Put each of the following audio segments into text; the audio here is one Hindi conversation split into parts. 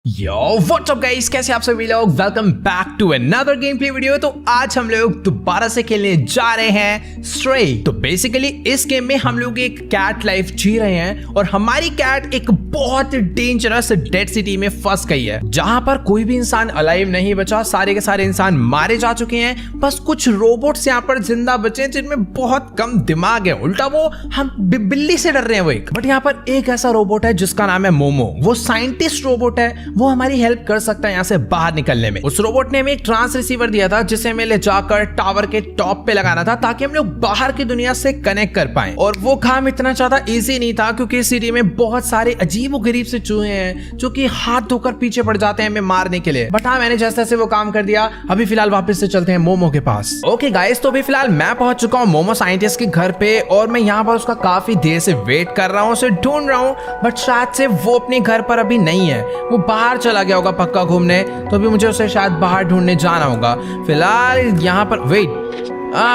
यो व्हाट्स अप गाइस, कैसे आप सभी लोग। Welcome back to another game play video. तो आज हम लोग दोबारा से खेलने जा रहे हैं स्ट्रे। तो बेसिकली इस गेम में हम लोग एक कैट लाइफ जी रहे हैं और हमारी कैट एक बहुत डेंजरस डेड सिटी में फंस गई है, जहां पर कोई भी इंसान अलाइव नहीं बचा। सारे के सारे इंसान मारे जा चुके हैं। बस कुछ रोबोट्स यहाँ पर जिंदा बचे हैं जिनमें बहुत कम दिमाग है। उल्टा वो हम बिल्ली से डर रहे हैं वो एक। बट यहाँ पर एक ऐसा रोबोट है जिसका नाम है मोमो। वो साइंटिस्ट रोबोट है, वो हमारी हेल्प कर सकता है यहाँ से बाहर निकलने में। उस रोबोट ने हमें एक ट्रांस रिसीवर दिया था जिसे हमें ले जाकर टावर के टॉप पे लगाना था ताकि हम लोग बाहर की दुनिया से कनेक्ट कर पाएं। और वो काम इतना ज्यादा इजी नहीं था क्योंकि इस सिटी में बहुत सारे अजीब गरीब से चूहे हैं जो कि हाथ धोकर पीछे पड़ जाते हैं हमें मारने के लिए। बट हाँ, मैंने जैसे तैसे वो काम कर दिया। अभी फिलहाल वापस से चलते हैं मोमो के पास। ओके गाइस, तो अभी फिलहाल मैं पहुंच चुका हूँ मोमो साइंटिस्ट के घर पे और मैं यहाँ पर उसका काफी देर से वेट कर रहा हूँ, उसे ढूंढ रहा हूँ। बट शायद से वो अपने घर पर अभी नहीं है, वो बाहर चला गया होगा पक्का घूमने। तो अभी मुझे उसे शायद बाहर ढूंढने जाना होगा। फिलहाल यहाँ पर वेट,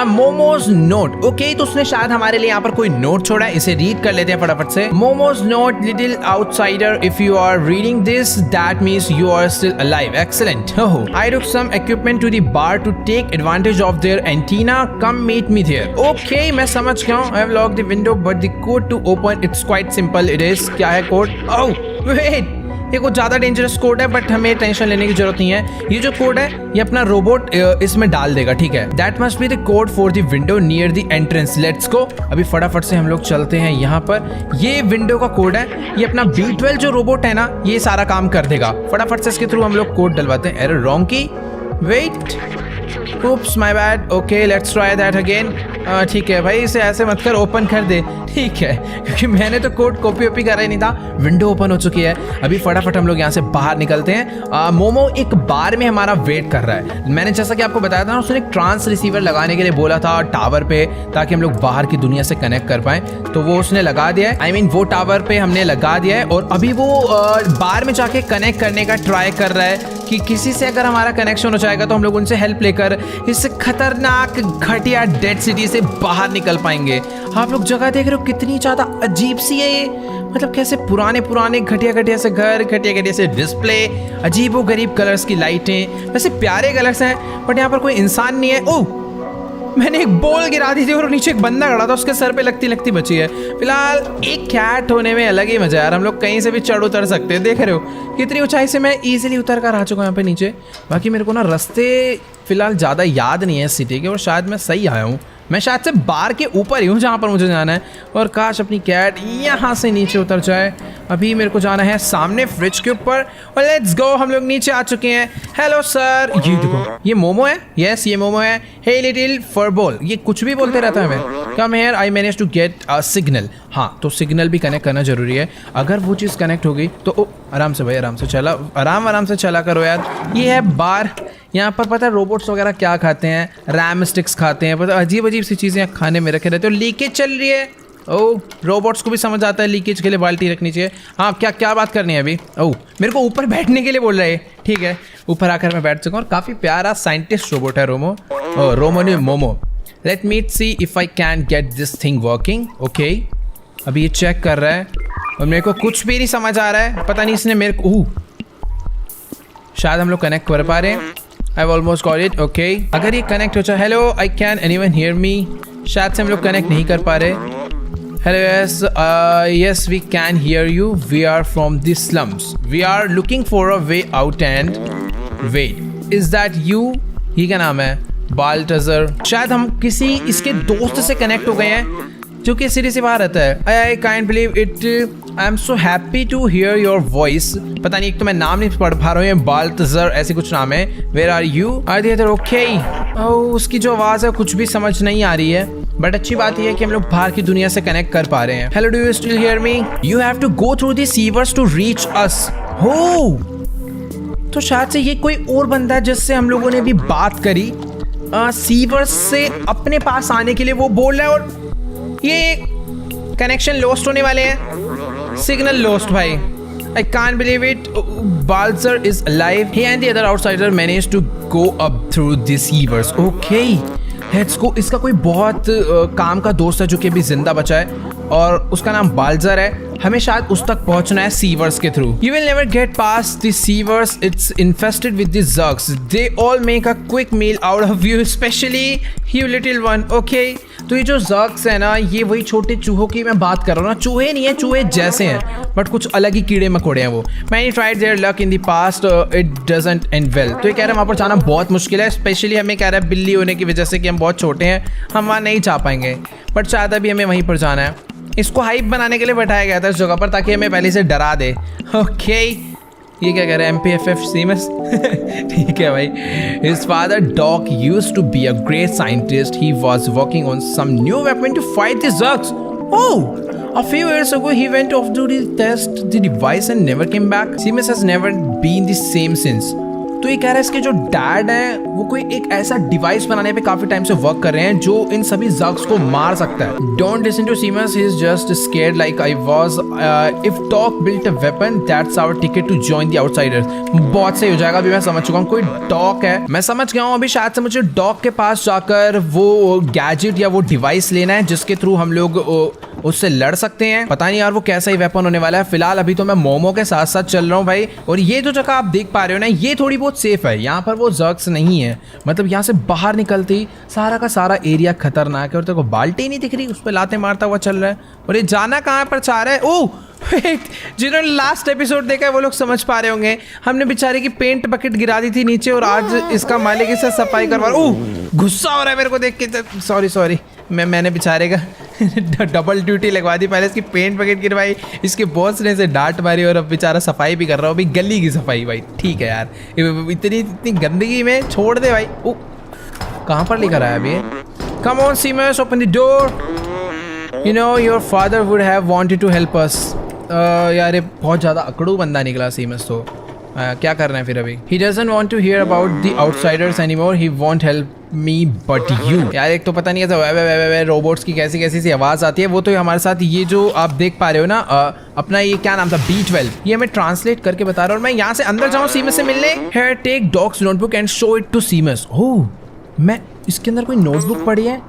मोमोज नोट। ओके, तो उसने शायद हमारे लिए यहाँ पर कोई नोट छोड़ा है, इसे रीड कर लेते हैं फटाफट से। Momo's note, little outsider, if you are reading this that means you are still alive. Excellent. I took some equipment to the bar to take advantage of their antenna, come meet me there. Okay, मैं समझ गया हूँ। I have locked the window but the code to open it's quite simple. It is, क्या है कोड? ओह वेट, ये कुछ ज्यादा डेंजरस कोड है बट हमें टेंशन लेने की जरूरत नहीं है। ये जो कोड है ये अपना रोबोट इसमें डाल देगा, ठीक है। That must be the code for the window near the entrance. Let's go. अभी फटाफट से हम लोग चलते हैं यहाँ पर। ये विंडो का कोड है, ये अपना B12 जो रोबोट है ना, ये सारा काम कर देगा। फटाफट से इसके थ्रू हम लोग कोड डलवाते हैं। एरर रॉन्ग की, wait, oops my bad, okay let's try that again। ठीक है भाई, इसे ऐसे मत कर, ओपन कर दे, ठीक है, क्योंकि मैंने तो कोड कॉपी ओपी करा ही नहीं था। विंडो ओपन हो चुकी है। अभी फटाफट हम लोग यहाँ से बाहर निकलते हैं। मोमो एक बार में हमारा वेट कर रहा है। मैंने जैसा कि आपको बताया था ना, उसने एक ट्रांस रिसीवर लगाने के लिए बोला था टावर पे ताकि हम लोग बाहर की दुनिया से कनेक्ट कर पाएं। तो वो उसने लगा दिया है, I mean, वो टावर पे हमने लगा दिया है और अभी वो बार में जाके कनेक्ट करने का ट्राई कर रहा है कि किसी से अगर हमारा कनेक्शन हो जाएगा तो हम लोग उनसे हेल्प लेकर इस खतरनाक घटिया डेड सिटी से बाहर निकल पाएंगे। आप लोग जगह देख रहे हो, कितनी ज्यादा अजीब सी है ये। मतलब कैसे पुराने पुराने घटिया घटिया से घर, घटिया घटिया से डिस्प्ले, अजीबो गरीब कलर्स की लाइटें। वैसे प्यारे कलर्स हैं बट यहाँ पर कोई इंसान नहीं है। ओह, मैंने एक बॉल गिरा दी थी और नीचे एक बंदा खड़ा था, उसके सर पे लगती लगती बची है। फिलहाल एक कैट होने में अलग ही मजा है यार। हम लोग कहीं से भी चढ़ उतर सकते हैं। देख रहे हो कितनी ऊंचाई से मैं इजीली उतर कर आ चुका हूँ यहाँ पे नीचे। बाकी मेरे को ना रास्ते फिलहाल ज़्यादा याद नहीं है सिटी के, और शायद मैं सही आया हूँ। मैं शायद से बार के ऊपर ही हूँ जहाँ पर मुझे जाना है। और काश अपनी कैट यहाँ से नीचे उतर जाए। अभी मेरे को जाना है सामने फ्रिज के ऊपर। और लेट्स गो, हम लोग नीचे आ चुके हैं। हेलो सर, ये देखो, ये मोमो है। यस, ये मोमो है। हे लिटिल फरबॉल, ये कुछ भी बोलते रहता है हमें। Come here, I manage to get a signal. हाँ, तो सिग्नल भी कनेक्ट करना जरूरी है। अगर वो चीज़ कनेक्ट हो गई तो आराम से भाई, आराम से चला, आराम से चला करो यार। ये है बार। यहाँ पर पता है रोबोट्स वगैरह क्या खाते हैं? रैम स्टिक्स खाते हैं। पता, अजीब अजीब सी चीज़ें खाने में रखे रहते हो। लीकेज चल रही है। ओह, रोबोट्स को भी समझ आता है लीकेज के लिए बाल्टी रखनी चाहिए। हाँ, क्या बात करनी है अभी? ओह, मेरे को ऊपर बैठने के लिए बोल रहा है। ठीक है, ऊपर आकर मैं बैठ चुका हूँ। और काफ़ी प्यारा साइंटिस्ट रोबोट है momo. Let me see if I can get this thing working. Okay, अभी ये चेक कर रहा है और मेरे को कुछ भी नहीं समझ आ रहा है। पता नहीं इसने मेरे को, शायद हम लोग कनेक्ट कर पा रहे हैं। I've almost got it. Okay. अगर ये कनेक्ट हो जाए, hello, I can anyone hear me? शायद से हम लोग कनेक्ट नहीं कर पा रहे। Hello, yes we can hear you. We are from the slums, we are looking for a way out and wait, is that you? ये क्या नाम है? बाल्टजर। शायद हम किसी इसके दोस्त से कनेक्ट हो गए हैं जो कि सिटी से बाहर रहता है। I can't believe it, I am so happy to hear your voice. पता नहीं, एक तो मैं नाम नहीं पढ़ पा रहा हूँ, बाल्टजर ऐसे कुछ नाम है। Where are you? Are the other? Okay. उसकी जो आवाज़ है कुछ भी समझ नहीं आ रही है। बट अच्छी बात यह है कि हम लोग बाहर की दुनिया से कनेक्ट कर पा रहे हैं। Hello, do you still hear me? You have to go through the sewers to reach us. हो, तो शायद से ये कोई और बंदा है जिससे हम लोगों ने भी बात करी। सीवर्स से अपने पास आने के लिए वो बोल रहा है और ये कनेक्शन लॉस्ट होने वाले हैं। सिग्नल लॉस्ट भाई। I can't believe it. Balzer is alive. He and the other outsider manage to go up through the sewers. Okay, let's go. इसका कोई बहुत काम का दोस्त है जो कि अभी जिंदा बचा है और उसका नाम बाल्जर है। हमें शायद उस तक पहुंचना है सीवर्स के through. You will never get past the sewers, it's infested with the zerks, they all make a quick meal out of you, especially you little one. Okay, तो ये जो ज़र्क्स है ना, ये वही छोटे चूहों की मैं बात कर रहा हूँ ना। चूहे नहीं है, चूहे जैसे हैं बट कुछ अलग ही कीड़े मकोड़े हैं वो। Many tried there luck in the past, it doesn't and well. तो ये कह रहा है वहाँ पर जाना बहुत मुश्किल है, स्पेशली हमें कह रहा है बिल्ली होने की वजह से कि हम बहुत छोटे हैं, हम वहाँ नहीं जा पाएंगे। बट शायद अभी हमें वहीं पर जाना है। इसको हाइप बनाने के लिए बैठाया गया था इस जगह पर, ताकि हमें पहले से डरा दे। ओके, ये क्या कह रहा है MPFF सीमस? ठीक है भाई। His father Doc used to be a great scientist. He was working on some new weapon to fight the Zergs. Oh, a few years ago he went off to test the device and never came back. Seamus has never been the same since. तो ये कह रहा है इसके जो डैड है वो कोई एक ऐसा डिवाइस बनाने पे काफी टाइम से वर्क कर रहे हैं जो इन सभी ज़र्ग्स को मार सकता है। Don't listen to Seamus, he is just scared like I was. If dog built a weapon that's our ticket to join the outsiders. बहुत सही हो जाएगा, अभी मैं समझ चुका हूँ कोई डॉग है, मैं समझ गया हूँ। अभी शायद से मुझे डॉग के पास जाकर वो गैजेट या वो डिवाइस लेना है जिसके थ्रू हम लोग उससे लड़ सकते हैं। पता नहीं यार वो कैसा ही वेपन होने वाला है। फिलहाल अभी तो मैं मोमो के साथ साथ चल रहा हूँ भाई। और ये जो जगह आप देख पा रहे हो ना, ये थोड़ी बहुत सेफ है, यहाँ पर वो ज़र्ग्स नहीं है। मतलब यहाँ से बाहर निकलते ही सारा का सारा एरिया खतरनाक है। और तेरे को बाल्टी नहीं दिख रही, उस पर लाते मारता हुआ चल रहा है। और ये जाना कहाँ पर चाह रहा है? ओह जिन्होंने लास्ट एपिसोड देखा है वो लोग समझ पा रहे होंगे, हमने बेचारे की पेंट बकेट गिरा दी थी नीचे और आज इसका मालिक इससे सफाई करवा। ओह गुस्सा हो रहा है मेरे को देख के। सॉरी मैंने बेचारे का डबल ड्यूटी लगवा दी। पहले इसकी पेंट बकेट गिरवाई, इसके बॉस ने इसे डांट मारी और अब बेचारा सफाई भी कर रहा हो। अभी गली की सफाई भाई, ठीक है यार, इतनी गंदगी में छोड़ दे भाई। ओह कहाँ पर लेकर आया अभी? Come on Seamus, open the door. You know your father would have wanted to help us. यार ये बहुत ज़्यादा अकड़ू बंदा निकला सीमस तो। क्या करना है फिर अभी? He doesn't want to hear about the outsiders anymore. He won't help me but you. यार एक तो पता नहीं कैसा रोबोट्स की कैसी कैसी सी आवाज़ आती है। वो तो हमारे साथ ये जो आप देख पा रहे हो ना, अपना ये क्या नाम था, B12, ये हमें ट्रांसलेट करके बता रहा हूँ। और मैं यहाँ से अंदर जाऊँ सीमस से मिलने। Here take Doc's notebook and show it to Seamus. ओह मैं इसके अंदर कोई नोटबुक पड़ी है।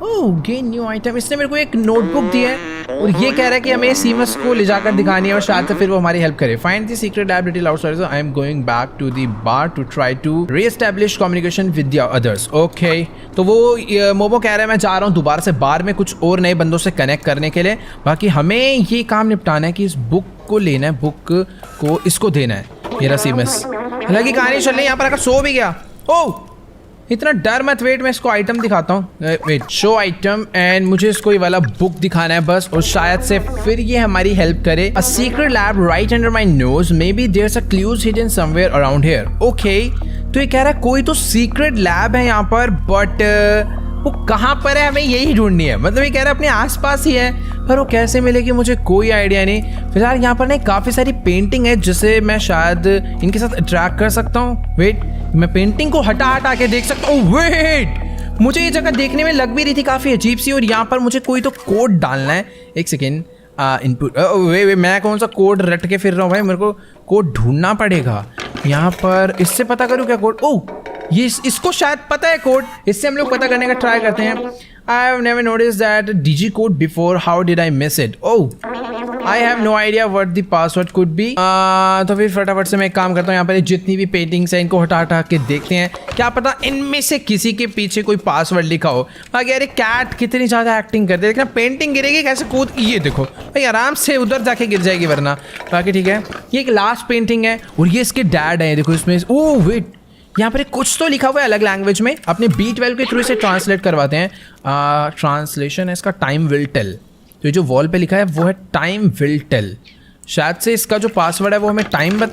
ओह गेन न्यू आइटम। इसने मेरे को एक नोटबुक दी है और ये कह रहा है कि हमें सीमस को ले जाकर दिखानी है और शायद से फिर वो हमारी हेल्प करे। Find the secret lab little outsiders. I am going back to the bar to try to reestablish communication with the others. Okay, तो वो मोबो कह रहा है मैं जा रहा हूँ दोबारा से बार में कुछ और नए बंदों से कनेक्ट करने के लिए। बाकी हमें ये काम निपटाना है कि इस बुक को लेना है, बुक को इसको देना है। ये रहा सीमस। हालांकि कहानी चल रही है, यहाँ पर अगर सो भी गया। ओह इतना डर मत, वेट मैं इसको आइटम दिखाता हूँ। वेट शो आइटम, एंड मुझे इसको ये वाला बुक दिखाना है बस, और शायद से फिर ये हमारी हेल्प करे। A secret lab right under my nose, may be there's a clues hidden somewhere around here. Okay, तो ये कह रहा है कोई तो सीक्रेट लैब है यहाँ पर, बट वो कहाँ पर है हमें यही ढूंढनी है। मतलब ये कह रहा है अपने आसपास ही है, पर वो कैसे मिलेगी मुझे कोई आइडिया नहीं। फिलहाल यहाँ पर ना काफ़ी सारी पेंटिंग है जिसे मैं शायद इनके साथ अट्रैक्ट कर सकता हूँ। वेट मैं पेंटिंग को हटा के देख सकता हूँ। वेट मुझे ये जगह देखने में लग भी रही थी काफ़ी अजीब सी, और यहाँ पर मुझे कोई तो कोड डालना है। एक सेकेंड, इनपुट। वे मैं कौन सा कोड रट के फिर रहा हूँ भाई, मेरे को कोड ढूंढना पड़ेगा। यहाँ पर इससे पता करूँ क्या कोड? ओह ये इसको शायद पता है कोड, इससे हम लोग पता करने का ट्राई करते हैं। I have never noticed that digi code before. How did I miss it? Oh, I have no idea what the password could be. तो फिर फटाफट से मैं एक काम करता हूँ, यहाँ पर जितनी भी पेंटिंग्स हैं इनको हटा के देखते हैं, क्या पता इनमें से किसी के पीछे कोई पासवर्ड लिखा हो। बाकी अरे कैट कितनी ज़्यादा एक्टिंग करते हैं, देखना पेंटिंग गिरेगी कैसे कूद, ये देखो भाई आराम से उधर जाके गिर जाएगी वरना। बाकी ठीक है, ये एक लास्ट पेंटिंग है और ये इसके डैड है, देखो इसमें। ओह वेट यहाँ पर कुछ तो लिखा हुआ है अलग लैंग्वेज में, अपने B12 के थ्रू इसे ट्रांसलेट करवाते हैं। ट्रांसलेशन है इसका टाइम विल टेल। तो ये जो वॉल पे लिखा है वो है टाइम विल टेल। शायद से इसका जो पासवर्ड है वो हमें टाइम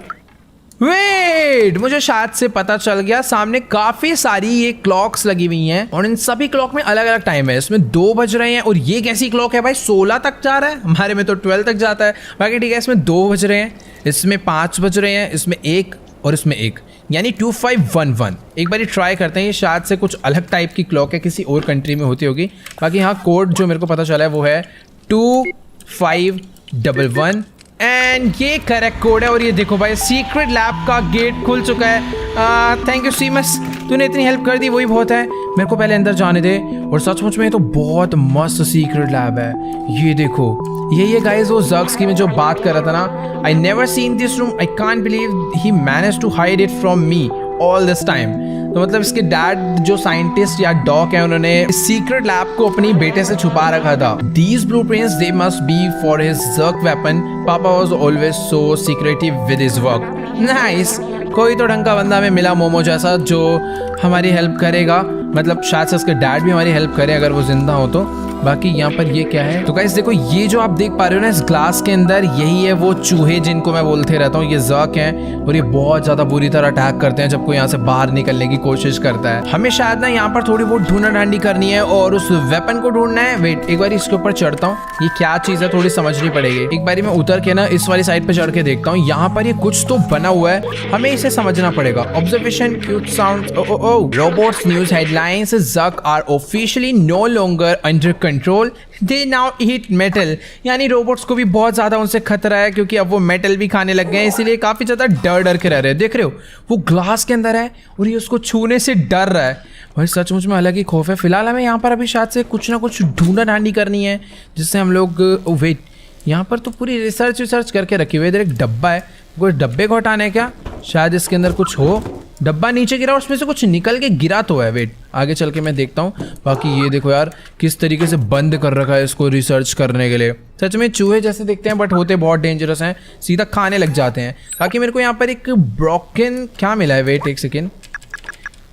वेट मुझे शायद से पता चल गया। सामने काफ़ी सारी ये क्लॉक्स लगी हुई हैं और इन सभी क्लॉक में अलग अलग टाइम है। इसमें 2 बज रहे हैं और ये कैसी क्लॉक है भाई, 16 तक जा रहा है, हमारे में तो 12 तक जाता है। बाकी ठीक है, इसमें 2 बज रहे हैं, इसमें 5 बज रहे हैं, इसमें 1 और इसमें 1, यानी 2511। एक बार ट्राई करते हैं, ये शायद से कुछ अलग टाइप की क्लॉक है, किसी और कंट्री में होती होगी। बाकी हाँ कोड जो मेरे को पता चला है वो है 2511 एंड ये करेक्ट कोड है। और ये देखो भाई सीक्रेट लैब का गेट खुल चुका है। थैंक यू सीमस, तूने इतनी हेल्प कर दी, वही बहुत है। मेरे को पहले अंदर जाने दे। और सचमुच में तो बहुत मस्त सीक्रेट लैब है, ये देखो यही है गाइस वो जग्स की मैं जो बात कर रहा था ना। I never seen this room, I can't believe he manage to hide it from me all this time. तो मतलब इसके डैड जो साइंटिस्ट या डॉक है उन्होंने सीक्रेट लैब को अपनी बेटे से छुपा रखा था। These blueprints they must be for his jerk weapon. Papa was always so secretive with his work. Nice, कोई तो ढंग का बंदा हमें मिला मोमो जैसा जो हमारी हेल्प करेगा। मतलब शायद से उसके डैड भी हमारी हेल्प करे अगर वो जिंदा हो तो। बाकी यहाँ पर ये क्या है? तो गाइस देखो ये जो आप देख पा रहे हो ना इस ग्लास के अंदर, यही है वो चूहे जिनको मैं बोलते रहता हूँ। ये जर्क हैं और ये बहुत ज्यादा बुरी तरह अटैक करते हैं जब कोई यहाँ से बाहर निकलने की कोशिश करता है। हमें शायद ना यहाँ पर थोड़ी बहुत ढूंढा ढांडी करनी है और उस वेपन को ढूंढना है। वेट, एक बार इसके ऊपर चढ़ता हूँ। ये क्या चीज है थोड़ी समझनी पड़ेगी। एक बार मैं उतर के ना इस वाली साइड पे चढ़ के देखता हूँ। यहाँ पर ये कुछ तो बना हुआ है, हमें इसे समझना पड़ेगा। Observation, cute sound, robots news headlines, jerk are officially no longer under control, they now eat metal. यानी रोबोट्स को भी बहुत ज्यादा उनसे खतरा है क्योंकि अब वो मेटल भी खाने लग गए हैं, इसीलिए काफी ज्यादा डर डर के रह रहे हैं। देख रहे हो वो ग्लास के अंदर है और ये उसको छूने से डर रहा है। भाई सचमुच में अलग ही खौफ है। फिलहाल हमें यहाँ पर अभी शायद से कुछ ना कुछ ढूंढा ढांडी करनी है जिससे हम लोग वेट, यहाँ पर तो पूरी रिसर्च करके रखी हुई है। इधर एक डब्बा है, कोई डब्बे को हटाना है क्या? शायद इसके अंदर कुछ हो। डब्बा नीचे गिरा और उसमें से कुछ निकल के गिरा तो है। वेट, आगे चल के मैं देखता हूँ। बाकी ये देखो यार किस तरीके से बंद कर रखा है इसको रिसर्च करने के लिए। सच में चूहे जैसे दिखते हैं बट होते बहुत डेंजरस हैं, सीधा खाने लग जाते हैं। बाकी मेरे को यहाँ पर एक ब्रोकन क्या मिला है? वेट एक सेकेंड,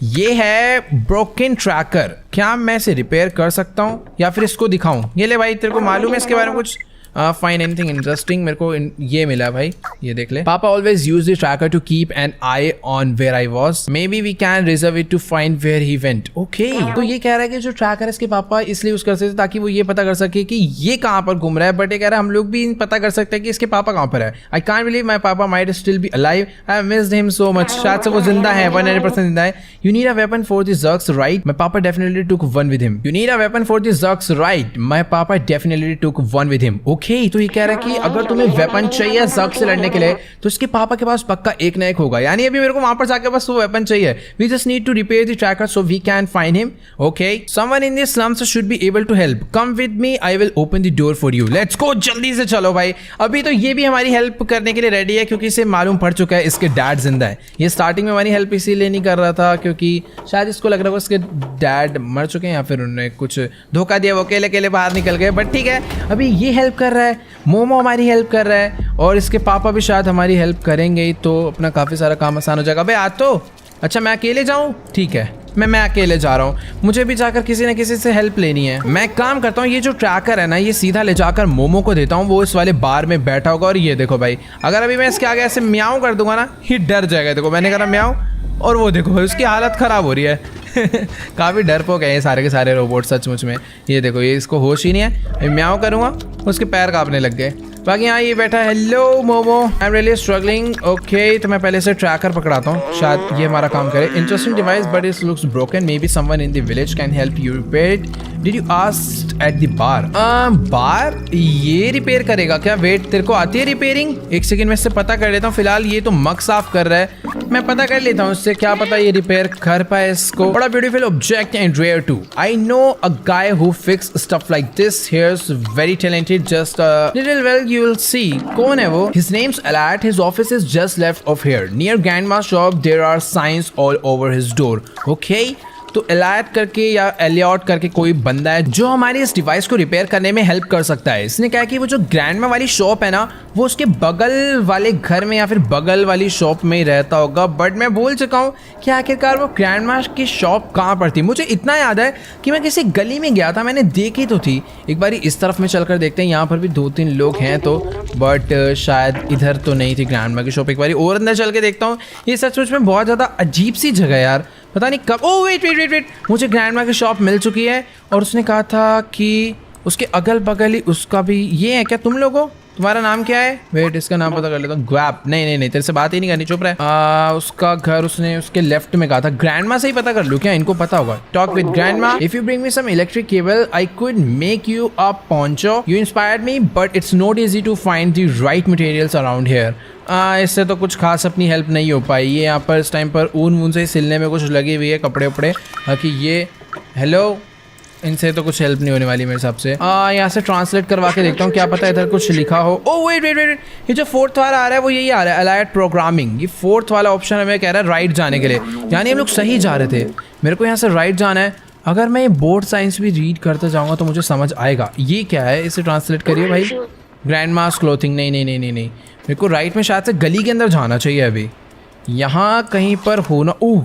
ये है ब्रोकन ट्रैकर। क्या मैं इसे रिपेयर कर सकता हूँ या फिर इसको दिखाऊं? ये ले भाई, तेरे को मालूम है इसके बारे में कुछ? Find anything interesting. मेरे को ये मिला भाई, ये देख ले। Papa always use the tracker to keep an eye on where I was, maybe we can reserve it to find where he went. Okay, तो ये कह रहा है कि जो ट्रैकर है इसके पापा इसलिए यूज कर सकते हैं ताकि वो ये पता कर सके कि ये कहाँ पर घूम रहा है। बट ये कह रहा है हम लोग भी पता कर सकते हैं कि इसके पापा कहाँ पर है। I can't believe my papa might still be alive, I have missed him so much. शायद से वो जिंदा है, 100% जिंदा है। You need a weapon for the jerks right, my papa definitely took one with him. You need a weapon for the jerks right, my papa definitely took one with him. Okay, तो ये कह रहा है कि अगर तुम्हें वेपन चाहिए जर्क से लड़ने के लिए तो इसके पापा के पास पक्का एक ना एक होगा। यानी अभी मेरे को वहां पर जाके बस वो वेपन चाहिए। We just need to repair the tracker so we can find him. Okay, someone in this slums should be able to help, come with me, I will open the door for you. Let's go, जल्दी से चलो भाई। अभी तो ये भी हमारी हेल्प करने के लिए रेडी है क्योंकि इसे मालूम पड़ चुका है इसके डैड जिंदा है। ये स्टार्टिंग में हमारी हेल्प इसीलिए नहीं कर रहा था क्योंकि शायद इसको लग रहा है उसके डैड मर चुके हैं या फिर उन्होंने कुछ धोखा दिया, वो अकेले अकेले बाहर निकल गए। बट ठीक है, अभी ये हेल्प कर रहा है, मोमो हमारी हेल्प कर रहा है और इसके पापा भी शायद हमारी हेल्प करेंगे ही, तो अपना काफ़ी सारा काम आसान हो जाएगा। भाई आज तो अच्छा मैं अकेले जाऊँ? ठीक है, मैं अकेले जा रहा हूँ। मुझे भी जाकर किसी न किसी से हेल्प लेनी है। मैं काम करता हूँ, ये जो ट्रैकर है ना ये सीधा ले जाकर मोमो को देता हूँ, वो इस वाले बार में बैठा होगा। और ये देखो भाई, अगर अभी मैं इसके आगे ऐसे म्याऊं कर दूंगा ना ये डर जाएगा। देखो मैंने कहा म्याऊं और वो देखो उसकी हालत ख़राब हो रही है। काफ़ी डरपोक है ये सारे के सारे रोबोट सचमुच में। ये देखो ये इसको होश ही नहीं है, म्याऊं करूँगा उसके पैर कांपने लग गए। बाकी यहाँ ये बैठा है, hello momo, I am really struggling. Okay, तो मैं पहले से ट्रैकर पकड़ाता हूँ, शायद ये हमारा काम करे। Interesting device but it looks broken, maybe someone in the village can help you repair it. Did you ask at the bar? Bar ये रिपेयर करेगा क्या? वेट, तेरे को आती है रिपेयरिंग? एक सेकंड में इससे पता कर लेता हूँ। फिलहाल ये तो मग साफ कर रहा है, मैं पता कर लेता हूँ उससे, क्या पता ये रिपेयर कर पाए इसको। बड़ा beautiful object and rare too. I know a guy who fix stuff like this, here's very talented, just little well you will see। कौन है वो? His name's Alat, his office is just left of here near grandma's shop, there are signs all over his door। Okay, तो एलायट करके या एलियट करके कोई बंदा है जो हमारी इस डिवाइस को रिपेयर करने में हेल्प कर सकता है। इसने कहा कि वो जो ग्रैंडमा वाली शॉप है ना वो उसके बगल वाले घर में या फिर बगल वाली शॉप में ही रहता होगा। बट मैं भूल चुका हूँ कि आखिरकार वो ग्रैंडमा की शॉप कहाँ पर थी। मुझे इतना याद है कि मैं किसी गली में गया था, मैंने देखी तो थी। एक बार इस तरफ में चलकर देखते हैं, यहाँ पर भी 2-3 लोग हैं तो, बट शायद इधर तो नहीं थी ग्रैंडमा की शॉप। एक बार और अंदर चल के देखता हूँ। ये सचमुच में बहुत ज़्यादा अजीब सी जगह यार, पता नहीं कब। ओ वेट, मुझे ग्रैंडमा की शॉप मिल चुकी है और उसने कहा था कि उसके अगल बगल ही उसका भी ये है। क्या तुम लोग हो? तुम्हारा नाम क्या है? वेट, इसका नाम पता कर लेता हूँ। ग्वैप। नहीं, तेरे से बात ही नहीं करनी, चुप रहे। उसका घर उसने उसके लेफ्ट में कहा था। ग्रैंडमा से ही पता कर लूँ क्या? इनको पता होगा। Talk with grandma, if you bring me some electric cable I could make you a poncho. You inspired me but it's not easy to find the right materials around here. इससे तो कुछ खास अपनी हेल्प नहीं हो पाई। ये यहाँ पर इस टाइम पर ऊन से सिलने में कुछ लगी हुई है, कपड़े उपड़े। बाकी ये हेलो इनसे तो कुछ हेल्प नहीं होने वाली मेरे हिसाब से। यहाँ से ट्रांसलेट करवा के देखता हूँ, क्या पता इधर कुछ लिखा हो। ओ वेट वेट वेट, ये जो फोर्थ वाला आ रहा है वो यही आ रहा है, अलाइड प्रोग्रामिंग। ये फोर्थ वाला ऑप्शन हमें कह रहा है राइट जाने के लिए, यानी हम लोग सही जा रहे थे। मेरे को यहाँ से राइट जाना है। अगर मैं ये बोर्ड साइंस भी रीड करते जाऊँगा तो मुझे समझ आएगा। ये क्या है, इसे ट्रांसलेट करिए भाई। ग्रैंड मास क्लोथिंग, नहीं नहीं नहीं नहीं नहीं, मेरे को राइट में शायद से गली के अंदर जाना चाहिए। अभी यहाँ कहीं पर होना। ओह,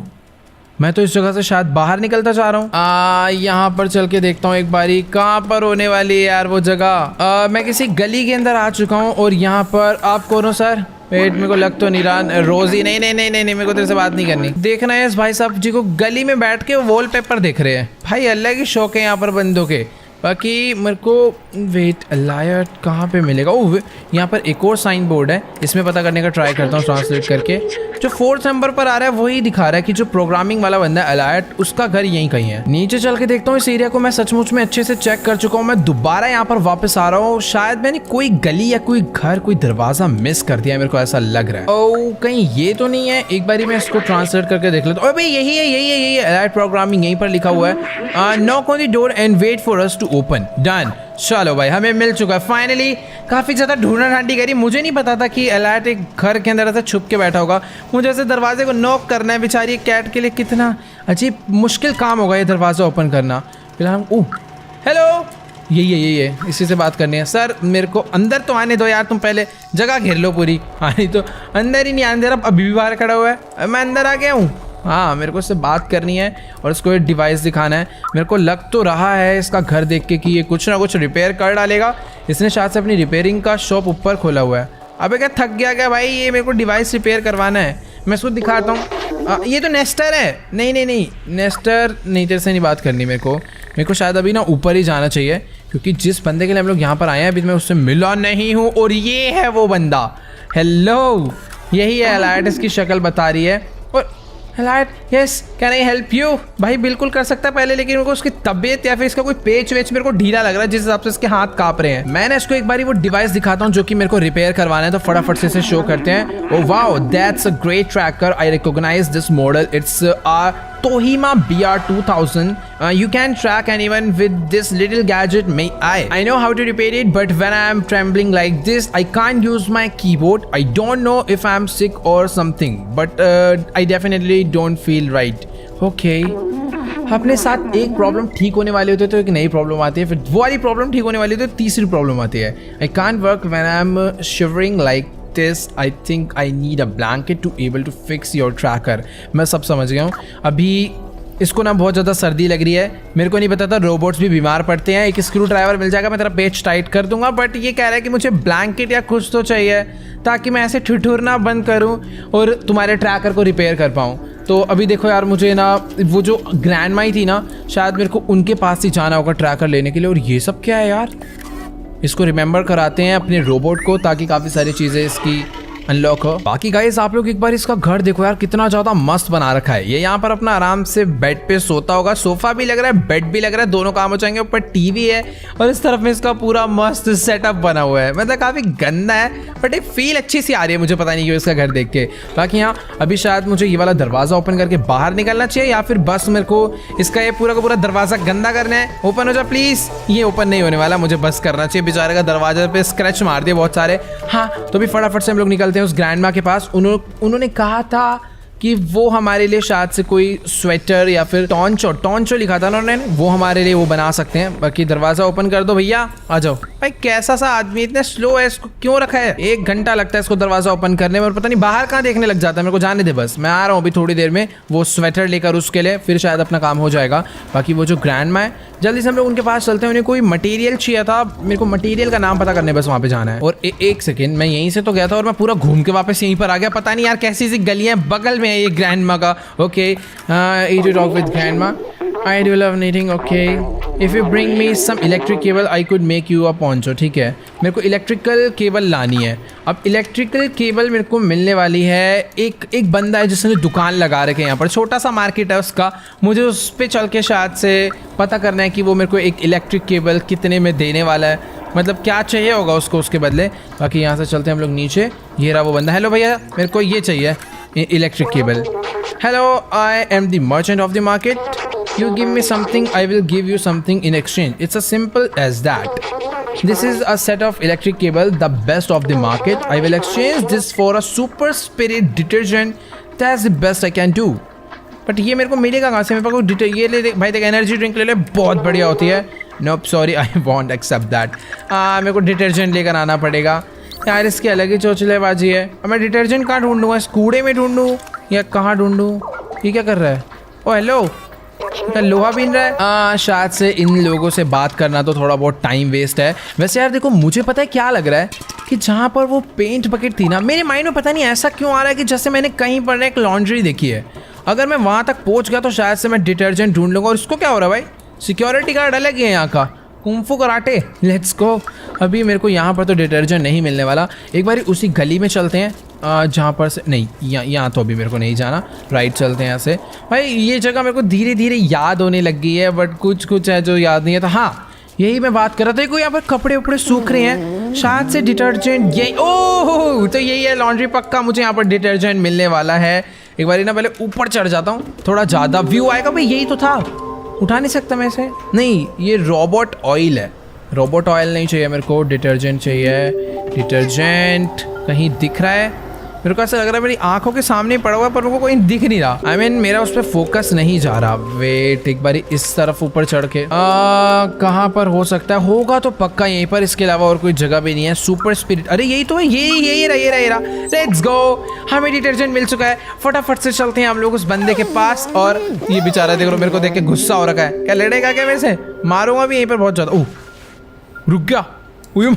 मैं तो इस जगह से शायद बाहर निकलता जा रहा हूँ। यहाँ पर चल के देखता हूँ एक बारी, कहाँ पर होने वाली है यार वो जगह। मैं किसी गली के अंदर आ चुका हूँ और यहाँ पर आप कौन हो सर? वेट, मेरे को लग तो नहीं रहा। रोजी, नहीं नहीं नहीं नहीं नहीं, मेरे को तेरे से बात नहीं करनी। देखना है इस भाई साहब जी को गली में बैठ के वॉलपेपर देख रहे हैं। भाई अल्लाह की शौक है यहाँ पर बंदों के। बाकी मेरे को वेट, अलायड कहाँ पे मिलेगा? ओह, यहाँ पर एक और साइन बोर्ड है, इसमें पता करने का ट्राई करता हूँ ट्रांसलेट करके। जो 4th नंबर पर आ रहा है वही दिखा रहा है कि जो प्रोग्रामिंग वाला बंदा है अलायड, उसका घर यहीं कहीं है। नीचे चल के देखता हूँ। इस एरिया को मैं सचमुच में अच्छे से चेक कर चुका हूँ। मैं दोबारा यहाँ पर वापस आ रहा हूँ। शायद मैंने कोई गली या कोई घर, कोई दरवाजा मिस कर दिया, मेरे को ऐसा लग रहा है। ओ, कहीं ये तो नहीं है? एक बारी मैं इसको ट्रांसलेट करके देख लेता हूँ। भाई यही है, यही है, यही है। अलायड प्रोग्रामिंग यहीं पर लिखा हुआ है। Knock on the door and wait for us to open. Done. चलो भाई, हमें मिल चुका है फाइनली। काफ़ी ज़्यादा ढूंढा ढांडी करी, मुझे नहीं पता था कि अलायड एक घर के अंदर ऐसे छुप के बैठा होगा। मुझे ऐसे दरवाजे को नॉक करना है। बेचारी कैट के लिए कितना अजीब मुश्किल काम होगा ये दरवाज़ा ओपन करना। फिलहाल ओह, हेलो, यही है, इसी से बात करनी है। सर मेरे को अंदर तो आने दो यार, तुम पहले जगह घेर लो पूरी। आने तो अंदर ही नहीं आने दे रहा, अभी भी बाहर खड़ा हुआ है। मैं अंदर आ गया हूँ। हाँ, मेरे को इससे बात करनी है और इसको एक डिवाइस दिखाना है। मेरे को लग तो रहा है इसका घर देख के कि ये कुछ ना कुछ रिपेयर कर डालेगा। इसने शायद से अपनी रिपेयरिंग का शॉप ऊपर खोला हुआ है। अबे क्या थक गया क्या भाई? ये मेरे को डिवाइस रिपेयर करवाना है, मैं इसको दिखाता हूँ। ये तो नेस्टर है। नहीं नहीं नहीं, नेस्टर नहीं, तेरे से नहीं बात करनी। मेरे को शायद अभी ना ऊपर ही जाना चाहिए, क्योंकि जिस बंदे के लिए हम लोग यहाँ पर आए हैं अभी मैं उससे मिला नहीं हूँ, और ये है वो बंदा। हेलो, यही है अलायड, इसकी शक्ल बता रही है। और allied, yes, can I help you? भाई बिल्कुल कर सकता है पहले, लेकिन मेरे को उसकी तबीयत या फिर इसका कोई पेच वेच मेरे को ढीला लग रहा है, जिस हिसाब से इसके हाथ कांप रहे हैं। मैंने इसको एक बारी वो डिवाइस दिखाता हूँ जो कि मेरे को रिपेयर करवाना है, तो फटाफट से इसे शो करते हैं। Oh wow, that's a great tracker, I recognise this model, it's Tohima BR2000. You can track anyone with this little gadget. I know how to repair it, but when I am trembling like this, I can't use my keyboard. I don't know if I am sick or something, but I definitely don't feel right. Okay. अपने साथ एक प्रॉब्लम ठीक होने वाली होती है तो एक नई प्रॉब्लम आती है, फिर वो वाली प्रॉब्लम ठीक होने वाली होती है तो तीसरी प्रॉब्लम आती है। I can't work when I am shivering like this. I think I need a blanket to able to fix your tracker. मैं सब समझ गया हूँ। अभी इसको ना बहुत ज़्यादा सर्दी लग रही है। मेरे को नहीं पता था रोबोट्स भी बीमार पड़ते हैं। एक स्क्रू ड्राइवर मिल जाएगा, मैं तेरा पेच टाइट कर दूंगा, बट ये कह रहा है कि मुझे ब्लैंकेट या कुछ तो चाहिए ताकि मैं ऐसे ठिठुरना बंद करूं और तुम्हारे ट्रैकर को रिपेयर कर पाऊं। तो अभी देखो यार, मुझे ना वो जो ग्रैंड माई थी ना, शायद मेरे को उनके पास ही जाना होगा ट्रैकर लेने के लिए। और ये सब क्या है यार? इसको रिमेंबर कराते हैं अपने रोबोट को, ताकि काफ़ी सारी चीज़ें इसकी अनलॉक हो। बाकी गाइस, आप लोग एक बार इसका घर देखो यार, कितना ज़्यादा मस्त बना रखा है। ये यहाँ पर अपना आराम से बेड पे सोता होगा। सोफा भी लग रहा है, बेड भी लग रहा है, दोनों काम हो जाएंगे। ऊपर टीवी है और इस तरफ में इसका पूरा मस्त सेटअप बना हुआ है। मतलब काफ़ी गंदा है, बट एक फील अच्छी सी आ रही है, मुझे पता नहीं क्यों इसका घर देख के। बाकी यहाँ अभी शायद मुझे ये वाला दरवाज़ा ओपन करके बाहर निकलना चाहिए, या फिर बस मेरे को इसका ये पूरा का पूरा दरवाज़ा गंदा करना है। ओपन हो जा प्लीज़। ये ओपन नहीं होने वाला, मुझे बस करना चाहिए। बेचारे का दरवाजे पे स्क्रैच मार दिए बहुत सारे। हाँ, तो भी फटाफट से हम लोग निकलते हैं उस ग्रैंड माँ के पास। उन्होंने कहा था कि वो हमारे लिए शायद से कोई स्वेटर या फिर टॉन्चो लिखा था उन्होंने, वो हमारे लिए वो बना सकते हैं। बाकी दरवाज़ा ओपन कर दो भैया, आ जाओ। भाई कैसा सा आदमी, इतने स्लो है, इसको क्यों रखा है? 1 घंटा लगता है इसको दरवाज़ा ओपन करने में, और पता नहीं बाहर कहाँ देखने लग जाता है। मेरे को जाने दे बस, मैं आ रहा हूँ अभी थोड़ी देर में वो स्वेटर लेकर उसके लिए, फिर शायद अपना काम हो जाएगा। बाकी वो जो ग्रैंड माँ है, जल्दी से हम लोग उनके पास चलते हैं। उन्हें कोई मटेरियल चाहिए था, मेरे को मटेरियल का नाम पता करने बस वहाँ पे जाना है। और एक सेकेंड, मैं यहीं से तो गया था और मैं पूरा घूम के वापस यहीं पर आ गया। पता नहीं यार कैसी सी गलियाँ बगल में है ये ग्रैंड माँ का। Okay, eat it off with grandma. I do love knitting. Okay, if you bring me some electric cable, I could make you a poncho. ठीक है, मेरे को इलेक्ट्रिकल केबल लानी है। अब इलेक्ट्रिकल केबल मेरे को मिलने वाली है। एक बंदा है जिसने दुकान लगा रखे यहाँ पर, छोटा सा मार्केट है उसका। मुझे उस पर चल के शायद से पता करना है कि वो मेरे को एक इलेक्ट्रिक केबल कितने में देने वाला है, मतलब क्या चाहिए होगा उसको उसके बदले। बाकी यहाँ से चलते हैं हम लोग नीचे। ये रहा वो बंदा। हेलो भैया, मेरे को ये चाहिए electric cable. Hello, I am the merchant of the market. You give me something, I will give you something in exchange. It's as simple as that. This is a set of electric cable, the best of the market. I will exchange this for a super spirit detergent. That's the best I can do. But ये मेरे को मिलेगा कहाँ से? मेरे पास ये ले भाई, देख एनर्जी ड्रिंक ले ले, बहुत बढ़िया होती है। Nope sorry, I won't accept that. मेरे को डिटर्जेंट लेकर आना पड़ेगा यार, इसकी अलग ही चौचलेबाजी है। अब मैं डिटर्जेंट कहाँ ढूंढूंगा? इस कूड़े में ढूंढूं या कहाँ ढूंढूं? ये क्या कर रहा है? ओ हेलो, क्या लोहा बीन रहा है? शायद से इन लोगों से बात करना तो थोड़ा बहुत टाइम वेस्ट है। वैसे यार देखो, मुझे पता है क्या लग रहा है कि जहाँ पर वो पेंट बकेट थी ना, मेरे माइंड में पता नहीं ऐसा क्यों आ रहा है कि जैसे मैंने कहीं पर एक लॉन्ड्री देखी है। अगर मैं वहाँ तक पहुँच गया तो शायद से मैं डिटर्जेंट ढूंढ लूँगा। और इसको क्या हो रहा है भाई? सिक्योरिटी गार्ड अलग ही है यहाँ का, कुंफू कराटे। Let's go. अभी मेरे को यहाँ पर तो डिटर्जेंट नहीं मिलने वाला। एक बार उसी गली में चलते हैं जहाँ पर से नहीं, यहाँ तो अभी मेरे को नहीं जाना। राइट चलते हैं यहाँ से। भाई ये जगह मेरे को धीरे धीरे याद होने लग गई है, बट कुछ कुछ है जो याद नहीं है। तो हाँ, यही मैं बात कर रहा था। कोई यहाँ पर कपड़े उपड़े सूख रहे हैं, शायद से डिटर्जेंट यही। ओह, तो यही है लॉन्ड्री। पक्का मुझे यहाँ पर डिटर्जेंट मिलने वाला है। एक बार ना पहले ऊपर चढ़ जाता हूँ, थोड़ा ज़्यादा व्यू आएगा। भाई यही तो था, उठा नहीं सकता मैं इसे। नहीं, ये रोबोट ऑयल है। रोबोट ऑयल नहीं चाहिए मेरे को, डिटर्जेंट चाहिए। डिटर्जेंट कहीं दिख रहा है? मेरे को ऐसा लग रहा है मेरी आंखों के सामने पड़ा हुआ है, पर मेरे को कोई दिख नहीं रहा। I mean, मेरा उस पर फोकस नहीं जा रहा। वेट, एक बार इस तरफ ऊपर चढ़ के कहाँ पर हो सकता है? होगा तो पक्का यहीं पर, इसके अलावा और कोई जगह भी नहीं है। सुपर स्पिरिट, अरे यही तो है, यही रहा। लेट्स गो, हमें डिटर्जेंट मिल चुका है। फटाफट से चलते हैं हम लोग उस बंदे के पास। और ये बेचारा देख लो, मेरे को देख के गुस्सा हो रखा है। क्या लड़ेगा क्या मेरे से? मारूंगा भी यहीं पर बहुत ज्यादा। ओह, रुक गया। ये